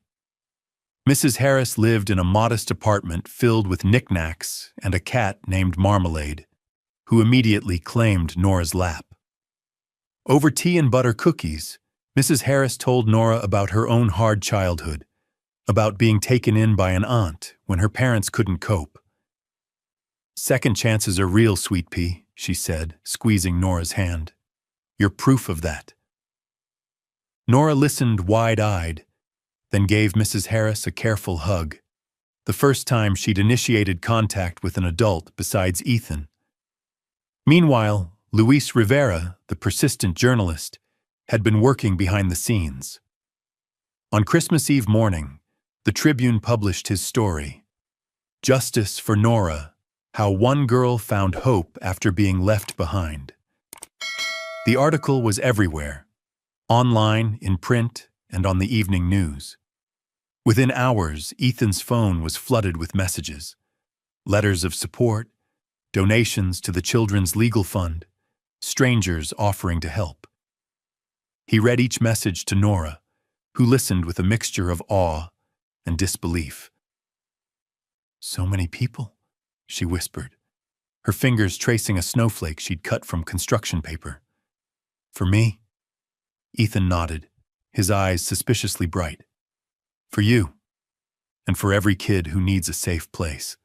Mrs. Harris lived in a modest apartment filled with knickknacks and a cat named Marmalade, who immediately claimed Nora's lap. Over tea and butter cookies, Mrs. Harris told Nora about her own hard childhood, about being taken in by an aunt when her parents couldn't cope. "Second chances are real, sweet pea," she said, squeezing Nora's hand. "You're proof of that." Nora listened wide-eyed, then gave Mrs. Harris a careful hug, the first time she'd initiated contact with an adult besides Ethan. Meanwhile, Luis Rivera, the persistent journalist, had been working behind the scenes. On Christmas Eve morning, the Tribune published his story, "Justice for Nora: How One Girl Found Hope After Being Left Behind." The article was everywhere, online, in print, and on the evening news. Within hours, Ethan's phone was flooded with messages, letters of support, donations to the Children's Legal Fund, strangers offering to help. He read each message to Nora, who listened with a mixture of awe and disbelief. "So many people," she whispered, her fingers tracing a snowflake she'd cut from construction paper. "For me?" Ethan nodded, his eyes suspiciously bright. "For you, and for every kid who needs a safe place."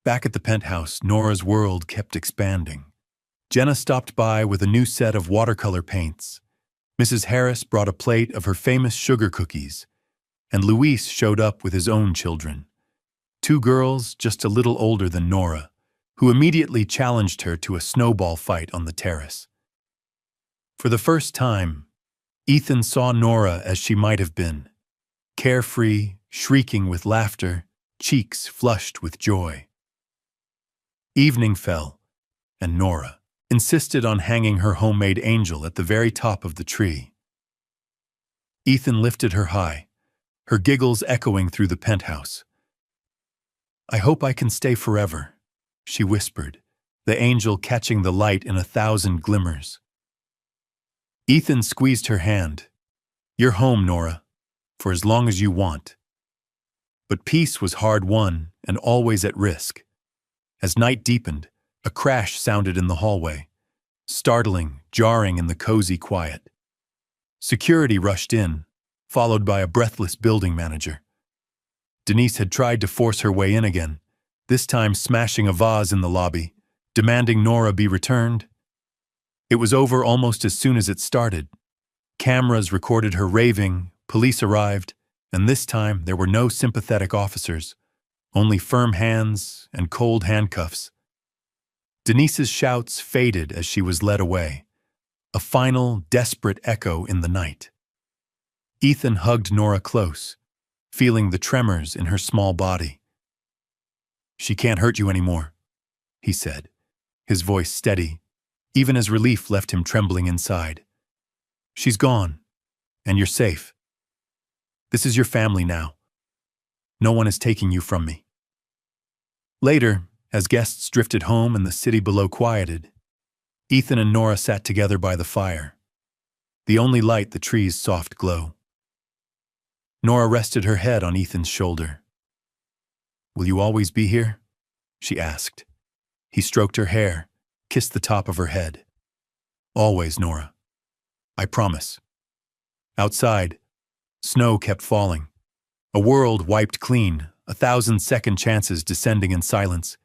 Back at the penthouse, Nora's world kept expanding. Jenna stopped by with a new set of watercolor paints. Mrs. Harris brought a plate of her famous sugar cookies, and Luis showed up with his own children. Two girls just a little older than Nora, who immediately challenged her to a snowball fight on the terrace. For the first time, Ethan saw Nora as she might have been, carefree, shrieking with laughter, cheeks flushed with joy. Evening fell, and Nora insisted on hanging her homemade angel at the very top of the tree. Ethan lifted her high, her giggles echoing through the penthouse. "I hope I can stay forever," she whispered, the angel catching the light in 1,000 glimmers. Ethan squeezed her hand. "You're home, Nora, for as long as you want." But peace was hard-won and always at risk. As night deepened, a crash sounded in the hallway, startling, jarring in the cozy quiet. Security rushed in, followed by a breathless building manager. Denise had tried to force her way in again, this time smashing a vase in the lobby, demanding Nora be returned. It was over almost as soon as it started. Cameras recorded her raving, police arrived, and this time there were no sympathetic officers, only firm hands and cold handcuffs. Denise's shouts faded as she was led away, a final, desperate echo in the night. Ethan hugged Nora close, feeling the tremors in her small body. "She can't hurt you anymore," he said, his voice steady, even as relief left him trembling inside. "She's gone, and you're safe. This is your family now. No one is taking you from me." Later, as guests drifted home and the city below quieted, Ethan and Nora sat together by the fire, the only light the tree's soft glow. Nora rested her head on Ethan's shoulder. "Will you always be here?" she asked. He stroked her hair, kissed the top of her head. "Always, Nora. I promise." Outside, snow kept falling. A world wiped clean, 1,000 second chances descending in silence.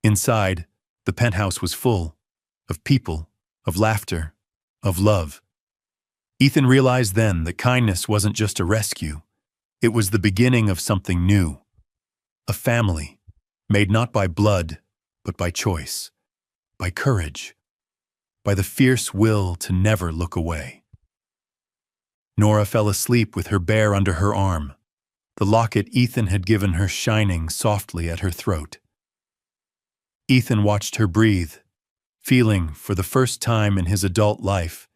Inside, the penthouse was full, of people, of laughter, of love. Ethan realized then that kindness wasn't just a rescue. It was the beginning of something new. A family, made not by blood, but by choice, by courage, by the fierce will to never look away. Nora fell asleep with her bear under her arm, the locket Ethan had given her shining softly at her throat. Ethan watched her breathe, feeling, for the first time in his adult life,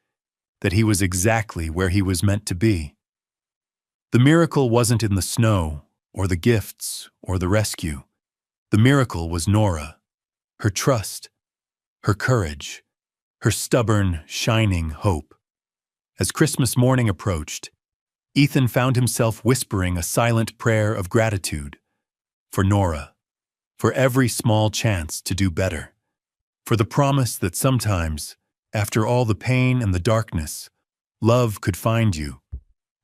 that he was exactly where he was meant to be. The miracle wasn't in the snow, or the gifts, or the rescue. The miracle was Nora, her trust, her courage, her stubborn, shining hope. As Christmas morning approached, Ethan found himself whispering a silent prayer of gratitude for Nora, for every small chance to do better, for the promise that sometimes, after all the pain and the darkness, love could find you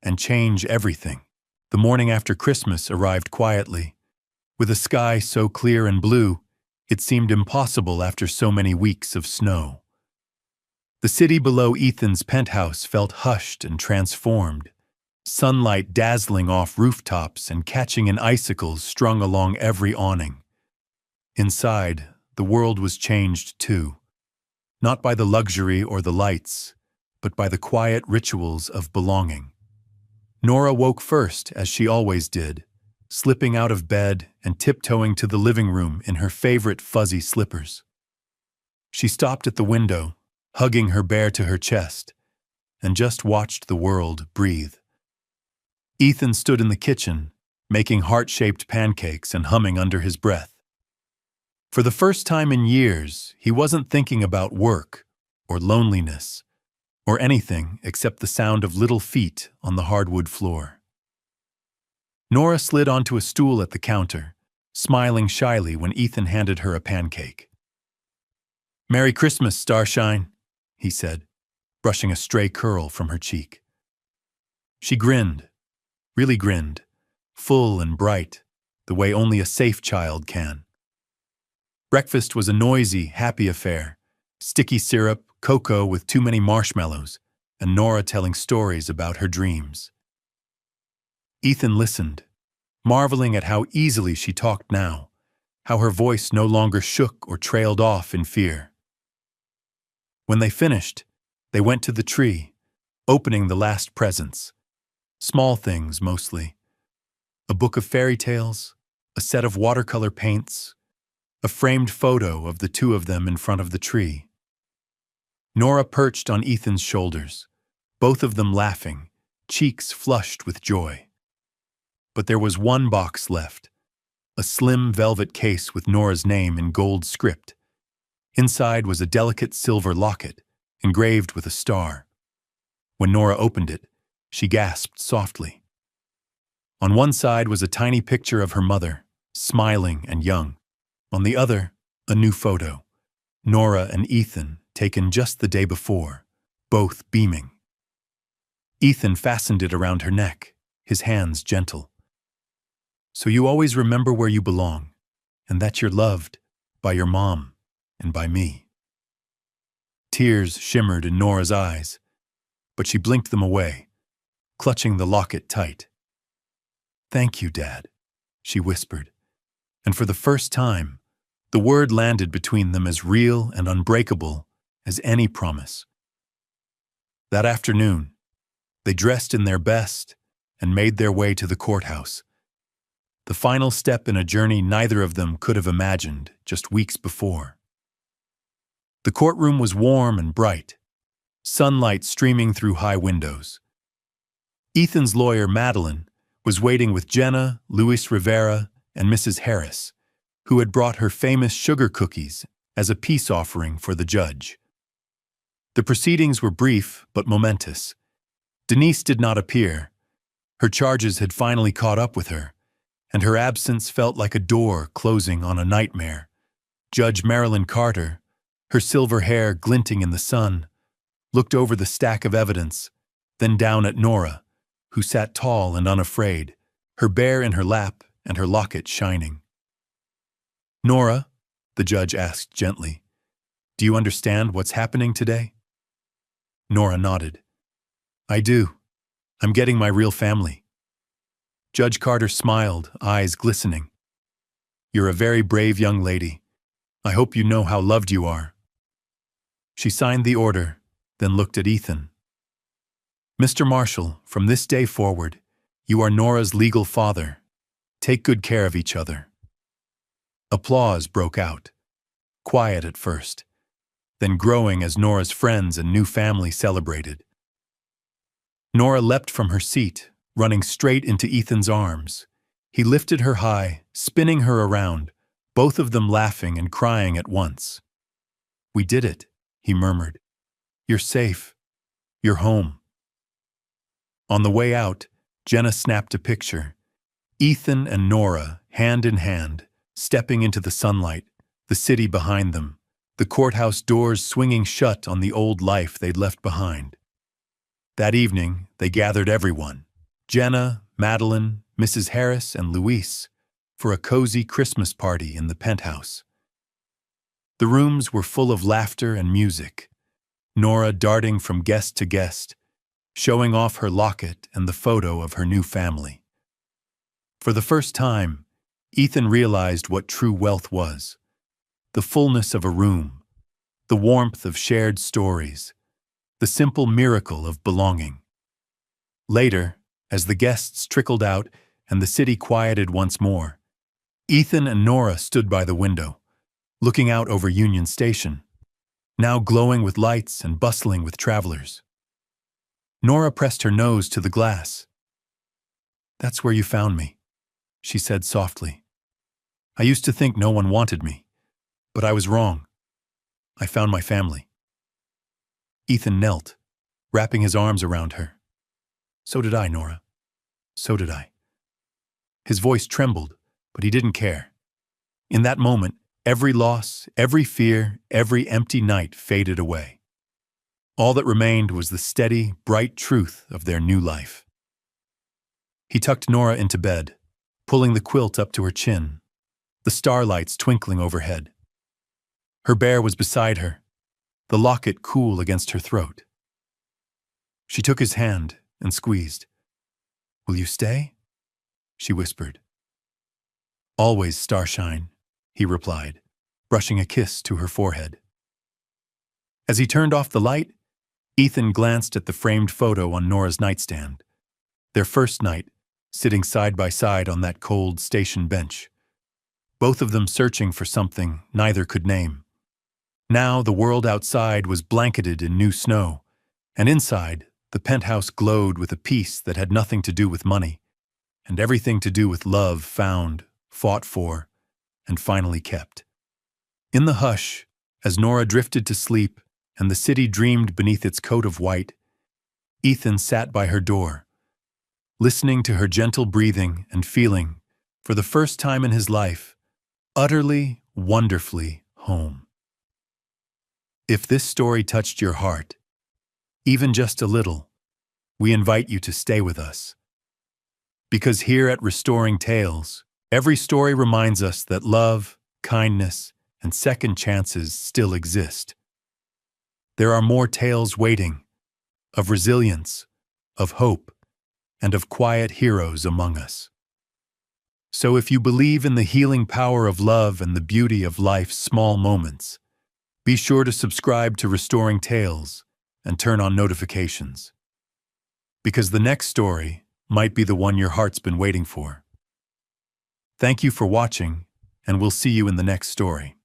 and change everything. The morning after Christmas arrived quietly, with a sky so clear and blue, it seemed impossible after so many weeks of snow. The city below Ethan's penthouse felt hushed and transformed, sunlight dazzling off rooftops and catching in icicles strung along every awning. Inside, the world was changed too, not by the luxury or the lights, but by the quiet rituals of belonging. Nora woke first, as she always did, slipping out of bed and tiptoeing to the living room in her favorite fuzzy slippers. She stopped at the window, hugging her bear to her chest, and just watched the world breathe. Ethan stood in the kitchen, making heart-shaped pancakes and humming under his breath. For the first time in years, he wasn't thinking about work or loneliness or anything except the sound of little feet on the hardwood floor. Nora slid onto a stool at the counter, smiling shyly when Ethan handed her a pancake. "Merry Christmas, Starshine," he said, brushing a stray curl from her cheek. She grinned, really grinned, full and bright, the way only a safe child can. Breakfast was a noisy, happy affair, sticky syrup, cocoa with too many marshmallows, and Nora telling stories about her dreams. Ethan listened, marveling at how easily she talked now, how her voice no longer shook or trailed off in fear. When they finished, they went to the tree, opening the last presents. Small things, mostly. A book of fairy tales, a set of watercolor paints, a framed photo of the two of them in front of the tree. Nora perched on Ethan's shoulders, both of them laughing, cheeks flushed with joy. But there was one box left, a slim velvet case with Nora's name in gold script. Inside was a delicate silver locket, engraved with a star. When Nora opened it, she gasped softly. On one side was a tiny picture of her mother, smiling and young. On the other, a new photo, Nora and Ethan, taken just the day before, both beaming. Ethan fastened it around her neck, his hands gentle. "So you always remember where you belong, and that you're loved by your mom and by me." Tears shimmered in Nora's eyes, but she blinked them away, clutching the locket tight. "Thank you, Dad," she whispered, and for the first time, the word landed between them as real and unbreakable as any promise. That afternoon, they dressed in their best and made their way to the courthouse, the final step in a journey neither of them could have imagined just weeks before. The courtroom was warm and bright, sunlight streaming through high windows. Ethan's lawyer, Madeline, was waiting with Jenna, Luis Rivera, and Mrs. Harris, who had brought her famous sugar cookies as a peace offering for the judge. The proceedings were brief but momentous. Denise did not appear. Her charges had finally caught up with her, and her absence felt like a door closing on a nightmare. Judge Marilyn Carter, her silver hair glinting in the sun, looked over the stack of evidence, then down at Nora, who sat tall and unafraid, her bear in her lap and her locket shining. "Nora," the judge asked gently, "do you understand what's happening today?" Nora nodded. "I do. I'm getting my real family." Judge Carter smiled, eyes glistening. "You're a very brave young lady. I hope you know how loved you are." She signed the order, then looked at Ethan. "Mr. Marshall, from this day forward, you are Nora's legal father. Take good care of each other." Applause broke out, quiet at first, then growing as Nora's friends and new family celebrated. Nora leapt from her seat, running straight into Ethan's arms. He lifted her high, spinning her around, both of them laughing and crying at once. "We did it," he murmured. "You're safe. You're home." On the way out, Jenna snapped a picture. Ethan and Nora, hand in hand, stepping into the sunlight, the city behind them, the courthouse doors swinging shut on the old life they'd left behind. That evening, they gathered everyone, Jenna, Madeline, Mrs. Harris, and Luis, for a cozy Christmas party in the penthouse. The rooms were full of laughter and music. Nora darting from guest to guest, showing off her locket and the photo of her new family. For the first time, Ethan realized what true wealth was: the fullness of a room, the warmth of shared stories, the simple miracle of belonging. Later, as the guests trickled out and the city quieted once more, Ethan and Nora stood by the window, looking out over Union Station, now glowing with lights and bustling with travelers. Nora pressed her nose to the glass. "That's where you found me," she said softly. "I used to think no one wanted me, but I was wrong. I found my family." Ethan knelt, wrapping his arms around her. "So did I, Nora. So did I." His voice trembled, but he didn't care. In that moment, every loss, every fear, every empty night faded away. All that remained was the steady, bright truth of their new life. He tucked Nora into bed, pulling the quilt up to her chin, the starlights twinkling overhead. Her bear was beside her, the locket cool against her throat. She took his hand and squeezed. "Will you stay?" she whispered. "Always, Starshine," he replied, brushing a kiss to her forehead. As he turned off the light, Ethan glanced at the framed photo on Nora's nightstand. Their first night, sitting side by side on that cold station bench. Both of them searching for something neither could name. Now the world outside was blanketed in new snow, and inside, the penthouse glowed with a peace that had nothing to do with money, and everything to do with love found, fought for, and finally kept. In the hush, as Nora drifted to sleep and the city dreamed beneath its coat of white, Ethan sat by her door, listening to her gentle breathing and feeling, for the first time in his life, utterly, wonderfully home. If this story touched your heart, even just a little, we invite you to stay with us. Because here at Restoring Tales, every story reminds us that love, kindness, and second chances still exist. There are more tales waiting, of resilience, of hope, and of quiet heroes among us. So if you believe in the healing power of love and the beauty of life's small moments, be sure to subscribe to Restoring Tales and turn on notifications. Because the next story might be the one your heart's been waiting for. Thank you for watching, and we'll see you in the next story.